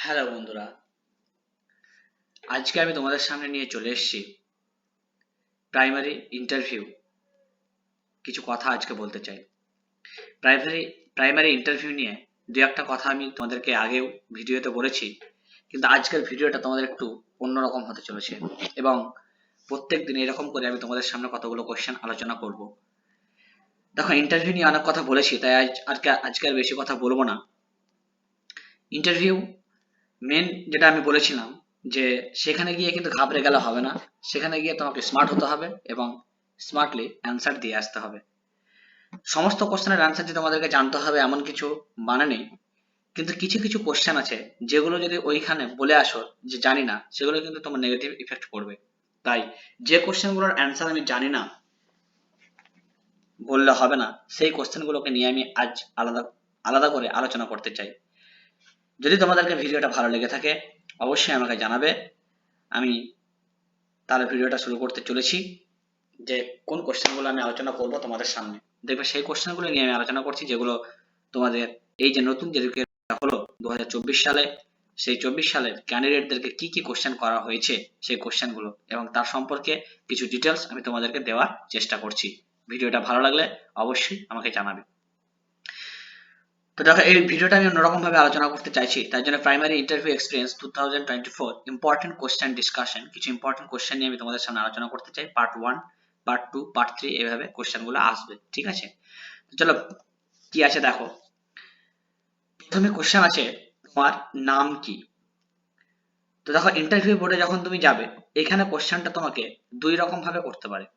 Hello বন্ধুরা, আজকে আমি তোমাদের সামনে নিয়ে চলে এসেছি প্রাইমারি ইন্টারভিউ। কিছু কথা আজকে বলতে চাই। প্রাইমারি প্রাইমারি ইন্টারভিউ নিয়ে দু একটা কথা আমি তোমাদেরকে আগেও ভিডিওতে বলেছি, কিন্তু আজকের ভিডিওটা তোমাদের একটু অন্যরকম হতে চলেছে এবং প্রত্যেক দিন এরকম করে আমি তোমাদের সামনে কতগুলো কোশ্চেন আলোচনা করব। দেখো, ইন্টারভিউ নিয়ে অনেক কথা বলেছি, তাই আজকে আর বেশি কথা বলবো না। ইন্টারভিউ মেন যেটা আমি বলেছিলাম যে সেখানে গিয়ে কিন্তু ঘাবড়ে গেলে হবে না। সেখানে গিয়ে তোমাকে স্মার্ট হতে হবে এবং স্মার্টলি অ্যান্সার দিয়ে আসতে হবে। সমস্ত কোশ্চেনের অ্যান্সার যে তোমাদেরকে জানতে হবে এমন কিছু মানে নেই, কিন্তু কিছু কিছু কোশ্চেন আছে যেগুলো যদি ওইখানে বলে আসো যে জানি না, সেগুলো কিন্তু তোমার নেগেটিভ ইফেক্ট পড়বে। তাই যে কোশ্চেনগুলোর অ্যান্সার আমি জানি না বললে হবে না, সেই কোশ্চেনগুলোকে নিয়ে আমি আজ আলাদা আলাদা করে আলোচনা করতে চাই। যদি তোমাদেরকে ভিডিওটা ভালো লেগে থাকে অবশ্যই আমাকে জানাবে। আমি তাহলে ভিডিওটা শুরু করতে চলেছি যে কোন কোশ্চেনগুলো আমি আলোচনা করব তোমাদের সামনে। দেখবে সেই কোশ্চেনগুলো নিয়ে আমি আলোচনা করছি যেগুলো তোমাদের এই যে নতুন যে হলো 2024 সালে, সেই 24 সালের ক্যান্ডিডেটদেরকে কি কি কোশ্চেন করা হয়েছে সেই কোশ্চেনগুলো এবং তার সম্পর্কে কিছু ডিটেলস আমি তোমাদেরকে দেওয়ার চেষ্টা করছি। ভিডিওটা ভালো লাগলে অবশ্যই আমাকে জানাবে। তো দেখো, এই ভিডিওটা আমি অন্যরকম ভাবে আলোচনা করতে চাইছি, তাই জন্য primary interview experience 2024 important question discussion, কিছু ইম্পর্টেন্ট কোশ্চেন নিয়ে আমি তোমাদের সামনে আলোচনা করতে চাই। পার্ট 1, পার্ট 2, পার্ট 3 এইভাবে কোশ্চেনগুলো আসবে, ঠিক আছে? তো চলো কি আছে দেখো। প্রথমে কোশ্চেন আছে, তোমার নাম কি? তো দেখো, ইন্টারভিউ বোর্ডে যখন তুমি যাবে এখানে কোশ্চেনটা তোমাকে দুই রকম ভাবে করতে পারে।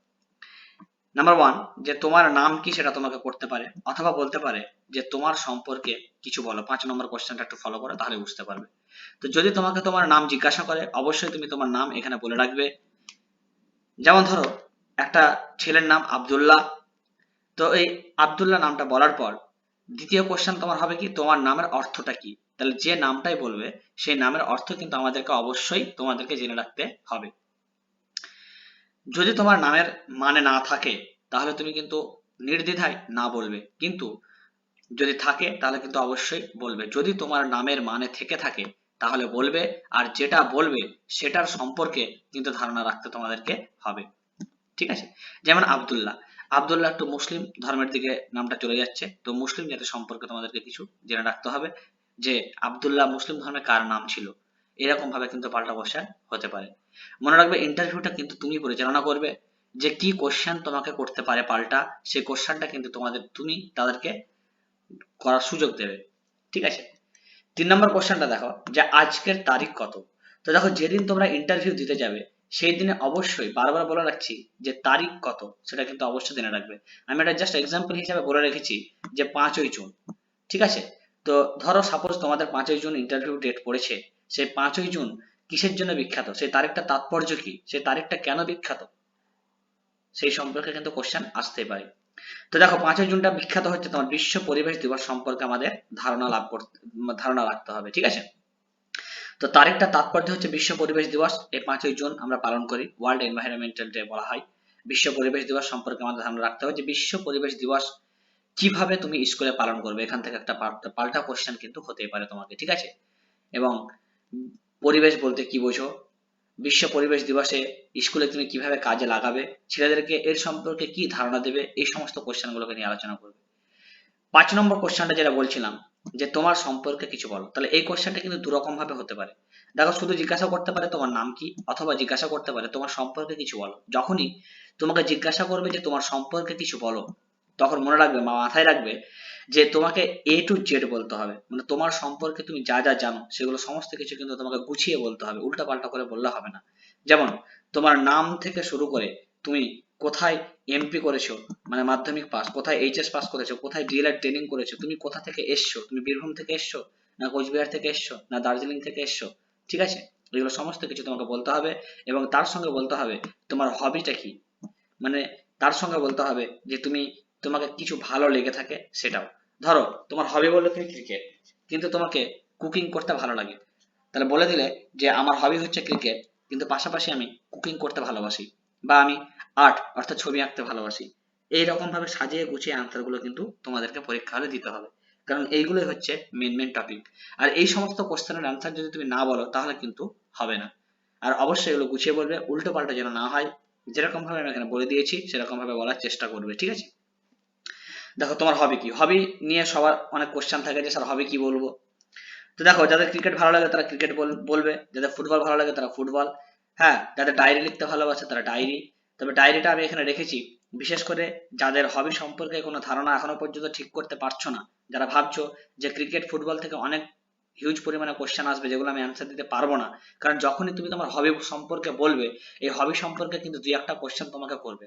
নাম্বার ওয়ান, যে তোমার নাম কি সেটা তোমাকে করতে পারে, অথবা বলতে পারে যে তোমার সম্পর্কে কিছু বলো। 5 নম্বর কোশ্চেনটা একটু ফলো করো, তাহলে বুঝতে পারবে। তো যদি তোমাকে তোমার নাম জিজ্ঞাসা করে অবশ্যই তুমি তোমার নাম এখানে বলে রাখবে। যেমন ধরো, একটা ছেলের নাম আব্দুল্লাহ, তো এই আব্দুল্লাহ নামটা বলার পর দ্বিতীয় কোশ্চেন তোমার হবে কি, তোমার নামের অর্থটা কি? তাহলে যে নামটাই বলবে সেই নামের অর্থ কিন্তু আমাদেরকে অবশ্যই তোমাদেরকে জেনে রাখতে হবে। যদি তোমার নামের মানে না থাকে তাহলে তুমি কিন্তু নির্দ্বিধায় না বলবে, কিন্তু যদি থাকে তাহলে কিন্তু অবশ্যই বলবে। যদি তোমার নামের মানে থেকে থাকে তাহলে বলবে, আর যেটা বলবে সেটার সম্পর্কে কিন্তু ধারণা রাখতে তোমাদেরকে হবে, ঠিক আছে? যেমন আব্দুল্লাহ, আব্দুল্লাহ একটু মুসলিম ধর্মের দিকে নামটা চলে যাচ্ছে, তো মুসলিম জাতির সম্পর্কে তোমাদেরকে কিছু জেনে রাখতে হবে যে আব্দুল্লাহ মুসলিম ধর্মে কার নাম ছিল। এরকম ভাবে কিন্তু পাল্টা কোশ্চেন হতে পারে। মনে রাখবে, ইন্টারভিউটা কিন্তু তুমি পরিচালনা করবে। যে কি কোশ্চেন তোমাকে করতে পারে পাল্টা, সেই কোশ্চেনটা কিন্তু তুমি তাদেরকে করার সুযোগ দেবে, ঠিক আছে? 3 নম্বর কোশ্চেনটা দেখো, যে আজকের তারিখ কত? তো দেখো, যেদিন তোমরা ইন্টারভিউ দিতে যাবে সেই দিনে অবশ্যই বারবার বলে রাখছি যে তারিখ কত সেটা কিন্তু অবশ্যই জেনে রাখবে। আমি এটা জাস্ট এক্সাম্পল হিসেবে বলে রেখেছি যে 5ই জুন, ঠিক আছে? তো ধরো সাপোজ তোমাদের 5ই জুন ইন্টারভিউ ডেট পড়েছে, সেই 5ই জুন কিসের জন্য বিখ্যাত, সেই তারিখটা তাৎপর্য কি, সেই তারিখটা কেন বিখ্যাত, সেই সম্পর্কে কিন্তু কোশ্চেন আসতে পারে। তো দেখো, 5ই জুনটা বিখ্যাত হচ্ছে তোমার বিশ্ব পরিবেশ দিবস সম্পর্কে আমাদের ধারণা রাখতে হবে, ঠিক আছে? তো তারিখটা তাৎপর্য হচ্ছে বিশ্ব পরিবেশ দিবস, এই 5ই জুন আমরা পালন করি, ওয়ার্ল্ড এনভায়রনমেন্টাল ডে বলা হয়। বিশ্ব পরিবেশ দিবস সম্পর্কে আমাদের ধারণা রাখতে হবে যে বিশ্ব পরিবেশ দিবস কিভাবে তুমি স্কুলে পালন করবে, এখান থেকে একটা পাল্টা কোশ্চেন কিন্তু হতেই পারে তোমাকে, ঠিক আছে? এবং পরিবেশ বলতে কি বোঝো, বিশ্ব পরিবেশ দিবসে স্কুলে তুমি কিভাবে কাজে লাগাবে, ছেলেদেরকে এর সম্পর্কে কি ধারণা দেবে, এই সমস্ত কোশ্চেনগুলোকে নিয়ে আলোচনা করবে। 5 নম্বর কোশ্চেনটা যেটা বলছিলাম যে তোমার সম্পর্কে কিছু বলো, তাহলে এই কোশ্চেনটা কিন্তু দুরকম ভাবে হতে পারে। দেখো, শুধু জিজ্ঞাসা করতে পারে তোমার নাম কি, অথবা জিজ্ঞাসা করতে পারে তোমার সম্পর্কে কিছু বলো। যখনই তোমাকে জিজ্ঞাসা করবে যে তোমার সম্পর্কে কিছু বলো, তখন মনে রাখবে বা মাথায় রাখবে যে তোমাকে A to Z বলতে হবে, মানে তোমার সম্পর্কে তুমি যা যা জানো সেগুলো সমস্ত কিছু কিন্তু তোমাকে গুছিয়ে বলতে হবে, উল্টা পাল্টা করে বললে হবে না। যেমন তোমার নাম থেকে শুরু করে তুমি কোথায় MP করেছো, মানে মাধ্যমিক পাস, কোথায় HS পাস করেছো, কোথায় DLED ট্রেনিং করেছো, তুমি কোথা থেকে এসছো, তুমি বীরভূম থেকে এসছো, না কোচবিহার থেকে এসছো, না দার্জিলিং থেকে এসছো, ঠিক আছে? এগুলো সমস্ত কিছু তোমাকে বলতে হবে এবং তার সঙ্গে বলতে হবে তোমার হবিটা কি, মানে তার সঙ্গে বলতে হবে যে তোমাকে কিছু ভালো লেগে থাকে সেটাও। ধরো তোমার হবি বললে তুমি ক্রিকেট, কিন্তু তোমাকে কুকিং করতে ভালো লাগে, তাহলে বলে দিলে যে আমার হবি হচ্ছে ক্রিকেট, কিন্তু পাশাপাশি আমি কুকিং করতে ভালোবাসি, বা আমি আর্ট অর্থাৎ ছবি আঁকতে ভালোবাসি। এইরকম ভাবে সাজিয়ে গুছিয়ে আনসার গুলো কিন্তু তোমাদেরকে পরীক্ষা হলে দিতে হবে। কারণ এইগুলোই হচ্ছে মেন টপিক। আর এই সমস্ত কোশ্চেনের অ্যান্সার যদি তুমি না বলো তাহলে কিন্তু হবে না। আর অবশ্যই এগুলো গুছিয়ে বলবে, উল্টো পাল্টা যেন না হয়, যেরকম ভাবে আমি এখানে বলে দিয়েছি সেরকম ভাবে বলার চেষ্টা করবে, ঠিক আছে? দেখো তোমার হবি কি, হবি নিয়ে সবার অনেক কোশ্চেন থাকে যে স্যার হবি কি বলবো। তো দেখো যাদের ক্রিকেট ভালো লাগে তারা ক্রিকেট বলবে, যাদের ফুটবল ভালো লাগে তারা ফুটবল, হ্যাঁ, যাদের ডায়েরি লিখতে ভালোবাসে তারা ডায়েরি। তবে ডায়েরিটা আমি এখানে রেখেছি বিশেষ করে যাদের হবি সম্পর্কে কোনো ধারণা এখনো পর্যন্ত ঠিক করতে পারছো না, যারা ভাবছো যে ক্রিকেট ফুটবল থেকে অনেক হিউজ পরিমাণে কোশ্চেন আসবে যেগুলো আমি অ্যান্সার দিতে পারবো না। কারণ যখনই তুমি তোমার হবি সম্পর্কে বলবে, এই হবি সম্পর্কে কিন্তু দুই একটা কোশ্চেন তোমাকে করবে।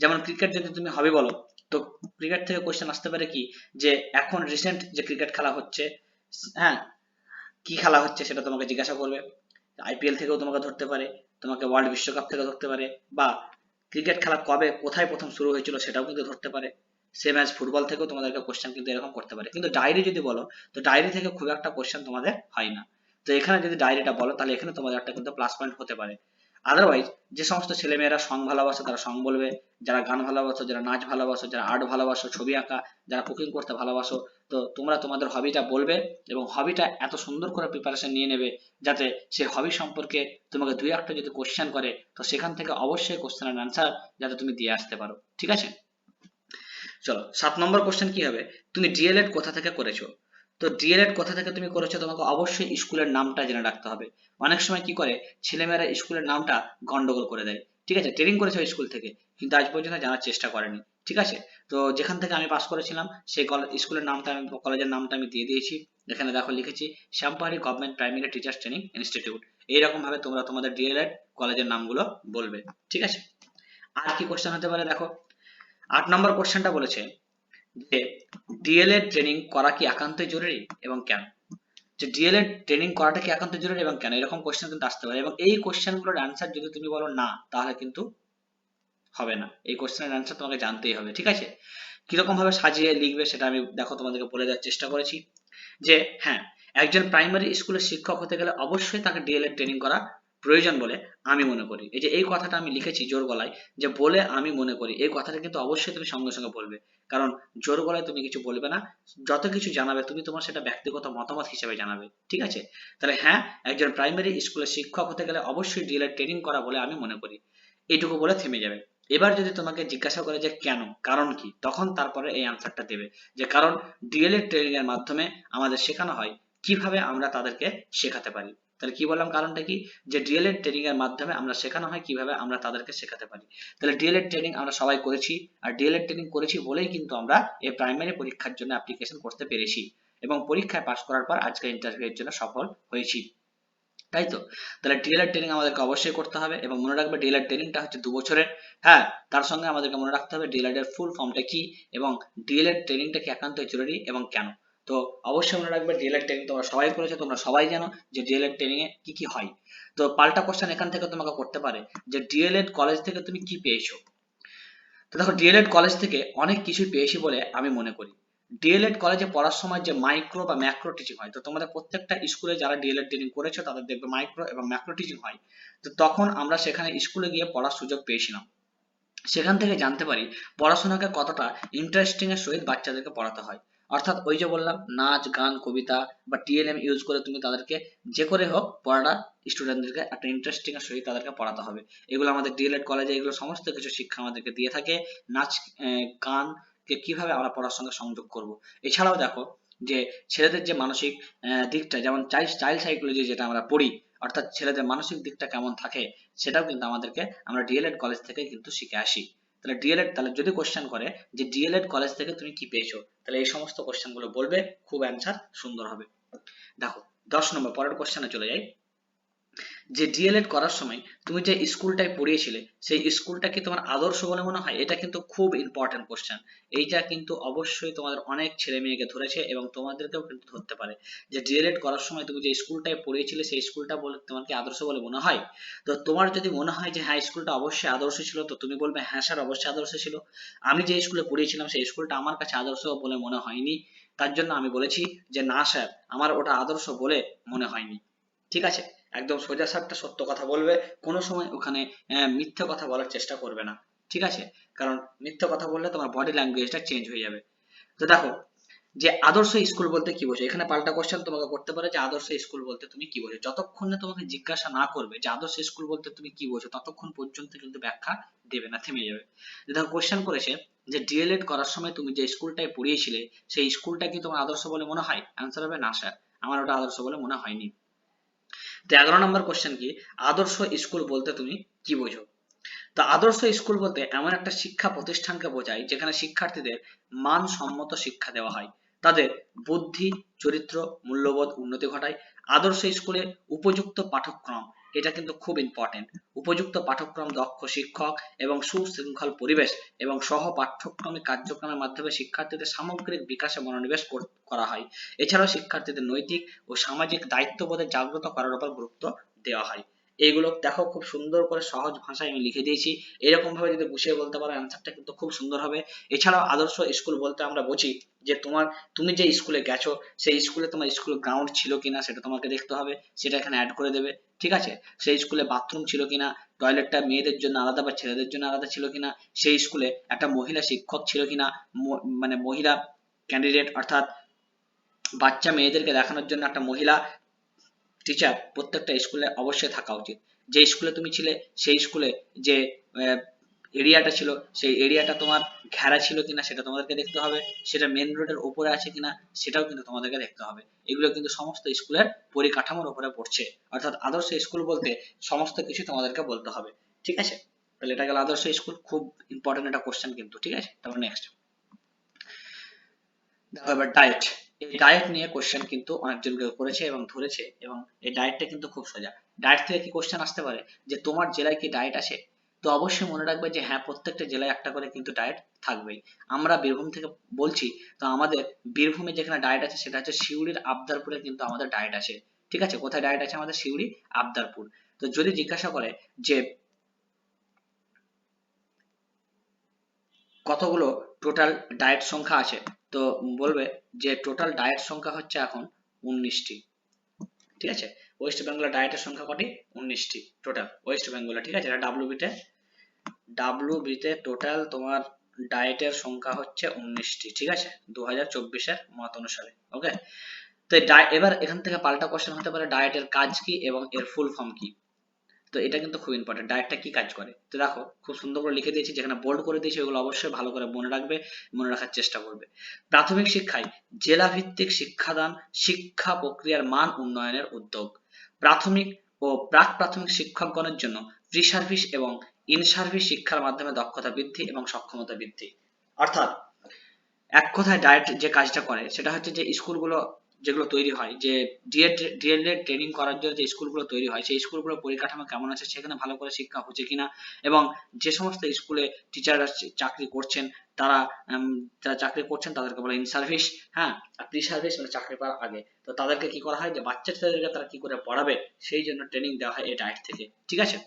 যেমন ক্রিকেট যদি তুমি হবি বলো, তো ক্রিকেট থেকে কোশ্চেন আসতে পারে কি, যে এখন রিসেন্ট যে ক্রিকেট খেলা হচ্ছে, হ্যাঁ, কি খেলা হচ্ছে সেটা তোমাকে জিজ্ঞাসা করবে। আইপিএল থেকেও তোমাকে ধরতে পারে, তোমাকে ওয়ার্ল্ড বিশ্বকাপ থেকে ধরতে পারে, বা ক্রিকেট খেলা কবে কোথায় প্রথম শুরু হয়েছিল সেটাও কিন্তু ধরতে পারে। সেম অ্যাজ ফুটবল থেকেও তোমাদেরকে কোশ্চেন কিন্তু এরকম করতে পারে। কিন্তু ডায়েরি যদি বলো, তো ডায়েরি থেকে খুব একটা কোশ্চেন তোমাদের হয় না। তো এখানে যদি ডায়েরিটা বলো তাহলে এখানে তোমাদের একটা কিন্তু প্লাস পয়েন্ট হতে পারে। আদারওয়াইজ যে সমস্ত ছেলেমেয়েরা সং ভালোবাসে তারা সং বলবে, যারা গান ভালোবাসো, যারা নাচ ভালোবাসো, যারা আর্ট ভালোবাসো, ছবি আঁকা, যারা কুকিং করতে ভালোবাসো, তো তোমরা তোমাদের হবিটা বলবে এবং হবিটা এত সুন্দর করে প্রিপারেশন নিয়ে নেবে যাতে সেই হবি সম্পর্কে তোমাকে দুই একটা যদি কোশ্চেন করে তো সেখান থেকে অবশ্যই কোশ্চেনের অ্যান্সার যাতে তুমি দিয়ে আসতে পারো, ঠিক আছে? চলো 7 নম্বর কোশ্চেন কি হবে, তুমি ডিএলএড কোথা থেকে করেছো? তো ডিএলএড কোথা থেকে তুমি করেছো তোমাকে অবশ্যই স্কুলের নামটা জেনে রাখতে হবে। অনেক সময় কি করে ছেলেমেয়েরা স্কুলের নামটা গন্ডগোল করে দেয়, ঠিক আছে? ট্রেনিং করেছে স্কুল থেকে কিন্তু আজ পর্যন্ত জানার চেষ্টা করেনি, ঠিক আছে? তো যেখান থেকে আমি পাস করেছিলাম সেই স্কুলের নামটা আমি, কলেজের নামটা আমি দিয়ে দিয়েছি। এখানে দেখো লিখেছি Shyampahari government primary teachers training institute. এইরকম ভাবে তোমরা তোমাদের ডিএলএড কলেজের নামগুলো বলবে, ঠিক আছে? আর কি কোশ্চেন হতে পারে দেখো, 8 নম্বর কোশ্চেনটা বলেছে যে ডিএলএড ট্রেনিং করা কি একান্তই জরুরি এবং কেন? যে ডিএলএড ট্রেনিং করাটা কি একান্ত জরুরি এবং কেন, এরকম কোশ্চেন কিন্তু আসতে পারে এবং এই কোশ্চেনগুলোর অ্যান্সার যদি তুমি বলো না তাহলে কিন্তু হবে না। এই কোশ্চেনের অ্যান্সার তোমাকে জানতেই হবে, ঠিক আছে? কিরকম ভাবে সাজিয়ে লিখবে সেটা আমি দেখো তোমাদেরকে বলে দেওয়ার চেষ্টা করেছি। যে হ্যাঁ, একজন প্রাইমারি স্কুলের শিক্ষক হতে গেলে অবশ্যই তাকে ডিএলএড ট্রেনিং করা প্রয়োজন বলে আমি মনে করি। এই যে এই কথাটা আমি লিখেছি জোর গলায়, যে বলে আমি মনে করি, এই কথাটা কিন্তু অবশ্যই তুমি সঙ্গে সঙ্গে বলবে। কারণ জোর গলায় তুমি কিছু বলবে না, যত কিছু জানাবে তুমি তোমার সেটা ব্যক্তিগত মতামত হিসেবে জানাবে, ঠিক আছে? তাহলে হ্যাঁ, একজন প্রাইমারি স্কুলের শিক্ষক হতে গেলে অবশ্যই ডিএলএড ট্রেনিং করা বলে আমি মনে করি। এইটুকু বলে থেমে যাবে। এবার যদি তোমাকে জিজ্ঞাসা করে যে কেন, কারণ কি, তখন তারপরে এই আনসারটা দেবে যে কারণ ডিএলএড ট্রেনিং এর মাধ্যমে আমাদের শেখানো হয় কিভাবে আমরা তাদেরকে শেখাতে পারি। তাহলে কি বললাম কারণটা কি, যে ডিএলএড ট্রেনিং এর মাধ্যমে আমরা শেখানো হয় কিভাবে আমরা তাদেরকে শেখাতে পারি। তাহলে ডিএলএড ট্রেনিং আমরা সবাই করেছি, আর ডিএলএড ট্রেনিং করেছি বলেই কিন্তু আমরা এই প্রাইমারি পরীক্ষার জন্য অ্যাপ্লিকেশন করতে পেরেছি এবং পরীক্ষায় পাশ করার পর আজকে ইন্টারভিউ এর জন্য সফল হয়েছি, তাই তো? তাহলে ডিএলএড ট্রেনিং আমাদেরকে অবশ্যই করতে হবে এবং মনে রাখবে ডিএলএড ট্রেনিংটা হচ্ছে 2 বছরের। হ্যাঁ, তার সঙ্গে আমাদেরকে মনে রাখতে হবে ডিএলএড এর ফুল ফর্মটা কি এবং ডিএলএড ট্রেনিংটা কি একান্তই জরুরি এবং কেন। তো অবশ্যই মনে রাখবে ডিএলএড ট্রেনিং তোমরা সবাই করেছো, তোমরা সবাই জানো যে ডিএলএড ট্রেনিং এ কি কি হয়। তো পাল্টা কোশ্চেন এখান থেকে তোমাকে করতে পারে যে ডিএলএড কলেজ থেকে তুমি কি পেয়েছো। তো দেখো ডিএলএড কলেজ থেকে অনেক কিছুই পেয়েছি বলে আমি মনে করি। ডিএলএড কলেজে পড়ার সময় যে মাইক্রো বা ম্যাক্রো টিচিং হয়, তো তোমাদের প্রত্যেকটা স্কুলে যারা ডিএলএড ট্রেনিং করেছো তাদের দেখবে মাইক্রো এবং ম্যাক্রো টিচিং হয়। তো তখন আমরা সেখানে স্কুলে গিয়ে পড়ার সুযোগ পেয়েছিলাম। সেখান থেকে জানতে পারি পড়াশোনাকে কতটা ইন্টারেস্টিং এর সহিত বাচ্চাদেরকে পড়াতে হয়। অর্থাৎ ওই যে বললাম নাচ গান কবিতা বা টিএলএম ইউজ করে তুমি তাদেরকে যে করে হোক পড়াটা স্টুডেন্টদেরকে একটা ইন্টারেস্টিং এর সহিত তাদেরকে পড়াতে হবে। এগুলো আমাদের ডিএলএড কলেজে এগুলো সমস্ত কিছু শিক্ষা আমাদেরকে দিয়ে থাকে। নাচ, গান কে কিভাবে আমরা পড়ার সঙ্গে সংযোগ করব। এছাড়াও দেখো যে ছেলেদের যে মানসিক দিকটা, যেমন চাইল্ড সাইকোলজি যেটা আমরা পড়ি, অর্থাৎ ছেলেদের মানসিক দিকটা কেমন থাকে সেটাও কিন্তু আমাদেরকে আমরা ডিএলএড কলেজ থেকে কিন্তু শিখে আসি। তাহলে ডিএলএড, তাহলে যদি কোশ্চেন করে যে ডিএলএড কলেজ থেকে তুমি কি পেয়েছো, তাহলে এই সমস্ত কোশ্চেন গুলো বলবে, খুব অ্যান্সার সুন্দর হবে। দেখো 10 নম্বর পরের কোশ্চেনে চলে যাই, যে ডিএলএড করার সময় তুমি যে স্কুলটায় পড়িয়েছিলে সেই স্কুলটা কি তোমার আদর্শ বলে মনে হয়? এটা কিন্তু খুব ইম্পর্টেন্ট কোশ্চেন। এইটা কিন্তু অবশ্যই তোমাদের অনেক ছেলে মেয়েকে ধরেছে এবং তোমাদেরকেও কিন্তু ধরতে পারে যে ডিএলএড করার সময় তুমি যে স্কুলটায় পড়িয়েছিলে সেই স্কুলটা বলে তোমার কি আদর্শ বলে মনে হয়। তো তোমার যদি মনে হয় যে হ্যাঁ স্কুলটা অবশ্যই আদর্শ ছিল, তো তুমি বলবে হ্যাঁ স্যার অবশ্যই আদর্শ ছিল, আমি যে স্কুলে পড়িয়েছিলাম সেই স্কুলটা আমার কাছে আদর্শ বলে মনে হয়নি, তার জন্য আমি বলেছি যে না স্যার আমার ওটা আদর্শ বলে মনে হয়নি, ঠিক আছে? একদম সোজাসাপটা সত্য কথা বলবে, কোনো সময় ওখানে মিথ্যে কথা বলার চেষ্টা করবে না, ঠিক আছে? কারণ মিথ্যে কথা বললে তোমার বডি ল্যাঙ্গুয়েজটা চেঞ্জ হয়ে যাবে। তো দেখো যে আদর্শ স্কুল বলতে কি বোঝো, এখানে পাল্টা কোশ্চেন তোমাকে করতে পারে যে আদর্শ স্কুল বলতে তুমি কি বোঝো। যতক্ষণ না তোমাকে জিজ্ঞাসা না করবে যে আদর্শ স্কুল বলতে তুমি কি বোঝো, ততক্ষণ পর্যন্ত কিন্তু ব্যাখ্যা দেবে না, থেমে যাবে। দেখো কোশ্চেন করেছে যে ডিএলএড করার সময় তুমি যে স্কুলটায় পড়িয়েছিলে সেই স্কুলটা কি তোমার আদর্শ বলে মনে হয়? অ্যান্সার হবে না স্যার, আমার ওটা আদর্শ বলে মনে হয়নি। তো 11 নম্বর কোশ্চেন কি, আদর্শ স্কুল বলতে তুমি কি বোঝো? তো আদর্শ স্কুল বলতে এমন একটা শিক্ষা প্রতিষ্ঠানকে বোঝায় যেখানে শিক্ষার্থীদের মানসম্মত শিক্ষা দেওয়া হয়, তাদের বুদ্ধি, চরিত্র, মূল্যবোধ উন্নতি ঘটায়। আদর্শ স্কুলে উপযুক্ত পাঠ্যক্রম, এটা কিন্তু খুব ইম্পর্টেন্ট, উপযুক্ত পাঠ্যক্রম, দক্ষ শিক্ষক এবং সুশৃঙ্খল পরিবেশ এবং সহ পাঠ্যক্রমিক কার্যক্রমের মাধ্যমে শিক্ষার্থীদের সামগ্রিক বিকাশে মনোনিবেশ করা হয়। এছাড়াও শিক্ষার্থীদের নৈতিক ও সামাজিক দায়িত্ববোধে জাগ্রত করার উপর গুরুত্ব দেওয়া হয়। এইগুলো দেখো খুব সুন্দর করে সহজ ভাষায় আমি লিখে দিয়েছি, এরকম ভাবে যদি গুছিয়ে বলতে পারো অ্যান্সারটা কিন্তু খুব সুন্দর হবে। এছাড়াও আদর্শ স্কুল বলতে আমরা বুঝি যে তুমি যে স্কুলে গেছো সেই স্কুলে তোমার স্কুল গ্রাউন্ড ছিল কিনা সেটা তোমাকে দেখতে হবে, সেটা এখানে অ্যাড করে দেবে, ঠিক আছে। সেই স্কুলে বাথরুম ছিল কিনা, টয়লেটটা মেয়েদের জন্য আলাদা বা ছেলেদের জন্য আলাদা ছিল কিনা, সেই স্কুলে একটা মহিলা শিক্ষক ছিল কিনা, মানে মহিলা ক্যান্ডিডেট অর্থাৎ বাচ্চা মেয়েদেরকে দেখানোর জন্য একটা মহিলা টিচার প্রত্যেকটা স্কুলে অবশ্যই থাকা উচিত। যে স্কুলে তুমি ছিলে সেই স্কুলে যে এরিয়াটা ছিল সেই এরিয়াটা তোমার ঘেরা ছিল কিনা সেটা তোমাদেরকে দেখতে হবে, সেটা মেন রোডের উপরে আছে কিনা সেটাও কিন্তু তোমাদেরকে দেখতে হবে। এগুলো কিন্তু সমস্ত স্কুলের পরিকাঠামোর উপরে পড়ছে, অর্থাৎ আদর্শ স্কুল বলতে সমস্ত কিছু তোমাদেরকে বলতে হবে, ঠিক আছে। তাহলে এটা গেল আদর্শ স্কুল, খুব ইম্পর্টেন্ট একটা কোশ্চেন কিন্তু, ঠিক আছে। তারপর নেক্সট দেখো এবার ডায়েট। এই ডায়েট নিয়ে কোশ্চেন কিন্তু অনেকজনকে করেছে এবং ধরেছে, এবং এই ডায়েটটা কিন্তু খুব সোজা। ডায়েট থেকে কি কোশ্চেন আসতে পারে যে তোমার জেলায় কি ডায়েট আছে? তো অবশ্যই মনে রাখবে যে হ্যাঁ, প্রত্যেকটা জেলায় একটা করে কিন্তু ডায়েট থাকবেই। আমরা বীরভূম থেকে বলছি, তো আমাদের বীরভূমে যেখানে ডায়েট আছে সেটা হচ্ছে সিউড়ির আবদারপুরে কিন্তু আমাদের ডায়েট আছে, ঠিক আছে। কোথায় ডায়েট আছে আমাদের? সিউড়ি আবদারপুর। তো যদি জিজ্ঞাসা করে যে কতগুলো টোটাল ডায়েট সংখ্যা আছে, তো বলবে যে টোটাল ডায়েট সংখ্যা হচ্ছে এখন 19টি, ঠিক আছে। ওয়েস্ট বেঙ্গল ডায়েটের সংখ্যা কটি? 19টি টোটাল ওয়েস্ট বেঙ্গল, ঠিক আছে। এটা ডাব্লিউবিতে টোটাল তোমার ডায়েটের সংখ্যা হচ্ছে 19টি, ঠিক আছে, 2024-এর মত অনুসারে। ওকে, তো এবার এখান থেকে পাল্টা কোশ্চেন হতে পারে ডায়েটের কাজ কি এবং এর ফুল ফর্ম কি। তো এটা কিন্তু খুব ইম্পর্টেন্ট, ডায়েটটা কি কাজ করে। তো দেখো খুব সুন্দর করে লিখে দিয়েছি, যেখানে বোল্ড করে দিয়েছি ওগুলো অবশ্যই ভালো করে মনে রাখবে, মনে রাখার চেষ্টা করবে। প্রাথমিক শিক্ষায় জেলা ভিত্তিক শিক্ষাদান শিক্ষা প্রক্রিয়ার মান উন্নয়নের উদ্যোগ। প্রাথমিক ও প্রাক প্রাথমিক শিক্ষকগণের জন্য প্রি সার্ভিস এবং ইন সার্ভিস শিক্ষার মাধ্যমে দক্ষতা বৃদ্ধি এবং সক্ষমতা বৃদ্ধি। অর্থাৎ এক কথায় ডায়েট যে কাজটা করে সেটা হচ্ছে যে স্কুলগুলো যেগুলো তৈরি হয়, যে ডিএলএড ট্রেনিং করার জন্য যে স্কুলগুলো তৈরি হয় সেই স্কুলগুলোর পরিকাঠামো কেমন আছে, সেখানে ভালো করে শিক্ষা হচ্ছে কিনা, এবং যে সমস্ত স্কুলে টিচাররা চাকরি করছেন তারা যারা চাকরি করছেন তাদেরকে বলে ইন সার্ভিস, হ্যাঁ। আর প্রি সার্ভিস মানে চাকরি পাওয়ার আগে, তো তাদেরকে কি করা হয় যে বাচ্চা ছেলেদেরকে তারা কি করে পড়াবে সেই জন্য ট্রেনিং দেওয়া হয় এই ডায়েট থেকে, ঠিক আছে।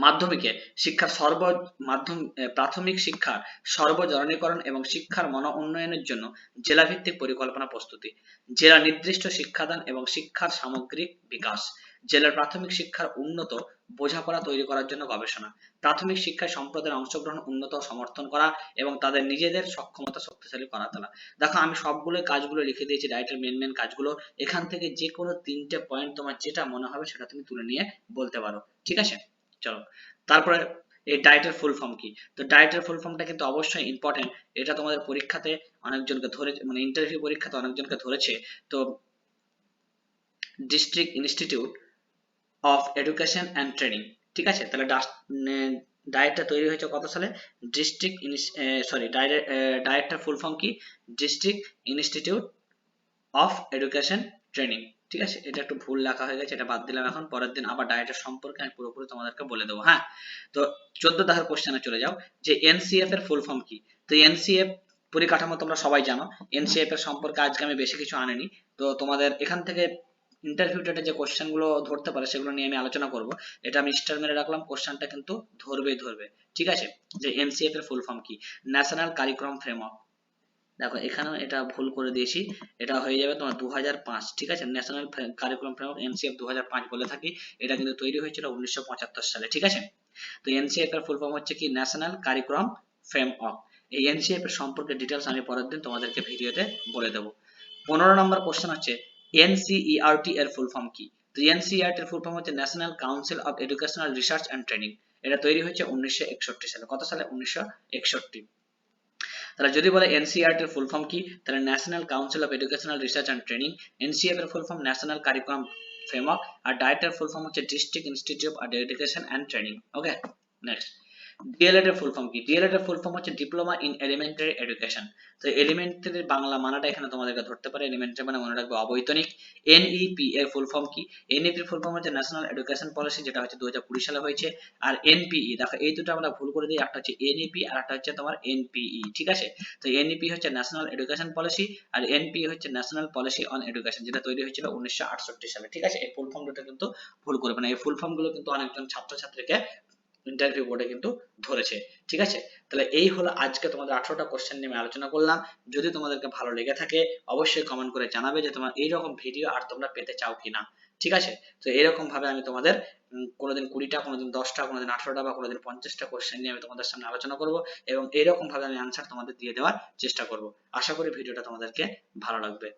মাধ্যমিকে শিক্ষার প্রাথমিক শিক্ষার সর্বজনীকরণ এবং শিক্ষার মান উন্নয়নের জন্য জেলাভিত্তিক পরিকল্পনা প্রস্তুতি। জেলা নির্দিষ্ট শিক্ষাদান এবং শিক্ষার সামগ্রিক বিকাশ। জেলার প্রাথমিক শিক্ষার উন্নত বোঝাপড়া তৈরি করার জন্য গবেষণা। প্রাথমিক শিক্ষায় সম্প্রদায়ের অংশগ্রহণ উন্নত ও সমর্থন করা এবং তাদের নিজেদের সক্ষমতা শক্তিশালী করা তোলা। দেখো আমি সবগুলো কাজগুলো লিখে দিয়েছি, ডায়েটের মেন কাজগুলো। এখান থেকে যে কোনো 3টে পয়েন্ট তোমার যেটা মনে হবে সেটা তুমি তুলে নিয়ে বলতে পারো, ঠিক আছে। চলো তারপরে এই ডায়েটের ফুল ফর্ম কি। তো ডায়েটের ফুল ফর্মটা কিন্তু অবশ্যই ইম্পর্টেন্ট, এটা তোমাদের পরীক্ষাতে অনেকজনকে ধরে, মানে ইন্টারভিউ পরীক্ষাতে অনেকজনকে ধরেছে। তো district institute of education and training, ঠিক আছে। তাহলে ডায়েটটা তৈরি হয়েছে কত সালে? ডিস্ট্রিক্ট সরি ডায়েটটার ফুল ফর্ম কি? District institute of education training, ঠিক আছে। এটা একটু ভুল লেখা হয়ে গেছে, এটা বাদ দিলাম। এখন পরের দিন আবার ডায়েটের সম্পর্কে আমি পুরোপুরি তোমাদেরকে বলে দেবো, হ্যাঁ। তো 14 দাগের কোশ্চেনে চলে যাও, যে এনসিএফ এর ফুল ফর্ম কি। তো এনসিএফ পরিকাঠামো তোমরা সবাই জানো, এনসিএফ এর সম্পর্কে আজকে আমি বেশি কিছু আনিনি। তো তোমাদের এখান থেকে ইন্টারভিউ ডেটে যে কোশ্চেন গুলো ধরতে পারে সেগুলো নিয়ে আমি আলোচনা করব। এটা আমি স্টার মেরে রাখলাম, কোশ্চেনটা কিন্তু ধরবে, ঠিক আছে। যে এনসিএফ এর ফুল ফর্ম কি? National curriculum framework. দেখো এখানেও এটা ভুল করে দিয়েছি, এটা হয়ে যাবে তোমার 2005, ঠিক আছে। ন্যাশনাল কারিকুলাম ফ্রেমওয়ার্ক এনসিএফ 2005 বলে থাকি, এটা কিন্তু তৈরি হয়েছিল 1975 সালে, ঠিক আছে। তো এনসিএফ এর ফুল ফর্ম হচ্ছে কি? National curriculum framework. এই এনসিএফ এর সম্পর্কে ডিটেলস আমি পরের দিন তোমাদেরকে ভিডিওতে বলে দেবো। 15 নম্বর কোশ্চেন হচ্ছে এনসিইআরটি এর ফুল ফর্ম কি? তো এনসিইআরটি এর ফুল ফর্ম হচ্ছে national council of educational research and training. এটা তৈরি হয়েছে 1961 সালে। কত সালে? 1961। তাহলে যদি বলে এনসিইআরটি এর ফুল ফর্ম কি, তাহলে national council of educational research and training. NCF এর full form national curriculum framework, আর ডায়েট এর ফুল ফর্ম হচ্ছে district institute of education and training. Okay, next. DElEd এর ফুল ফর্ম কি? ডিএলএড এর ফুল ফর্ম হচ্ছে ডিপ্লোমা ইন এলিমেন্টারি এডুকেশন। তো elementary Bangla মানাটা এখানে তোমাদেরকে ধরতে পারে, এলিমেন্টারি মানে মনে রাখবে অবৈতনিক। এনইপি এর ফুল ফর্ম কি? এনইপি এর ফুল ফর্ম হচ্ছে ন্যাশনাল এডুকেশন পলিসি, যেটা হচ্ছে 2020 সালে হয়েছে। আর এনপিই, দেখো এই দুটো আমরা ভুল করে দিই, একটা হচ্ছে এনইপি আর একটা হচ্ছে তোমার এনপিই, ঠিক আছে? তো এনইপি হচ্ছে ন্যাশনাল এডুকেশন পলিসি, আর এনপিই হচ্ছে ন্যাশনাল পলিসি অন এডুকেশন, যেটা তৈরি হয়েছিল 1968 সালে, ঠিক আছে? এই ফুল ফর্ম দুটো কিন্তু ভুল করবে না, এই ফুল ফর্ম গুলো কিন্তু অনেকজন ছাত্রছাত্রীকে ইন্টারভিউ বোর্ডে কিন্তু ধরেছে, ঠিক আছে? তাহলে এই হলো আজকে তোমাদের 18টা কোশ্চেন নিয়ে আমি আলোচনা করলাম। যদি তোমাদেরকে ভালো লেগে থাকে অবশ্যই কমেন্ট করে জানাবে যে তোমার এইরকম ভিডিও আর তোমরা পেতে চাও কিনা, ঠিক আছে? তো এরকম ভাবে আমি তোমাদের কোনোদিন 20টা, কোনোদিন 10টা, কোনোদিন 18টা বা কোনোদিন 50টা কোশ্চেন নিয়ে আমি তোমাদের সামনে আলোচনা করব, এবং এইরকম ভাবে আমি আনসার তোমাদের দিয়ে দেওয়ার চেষ্টা করব। আশা করি ভিডিওটা তোমাদেরকে ভালো লাগবে।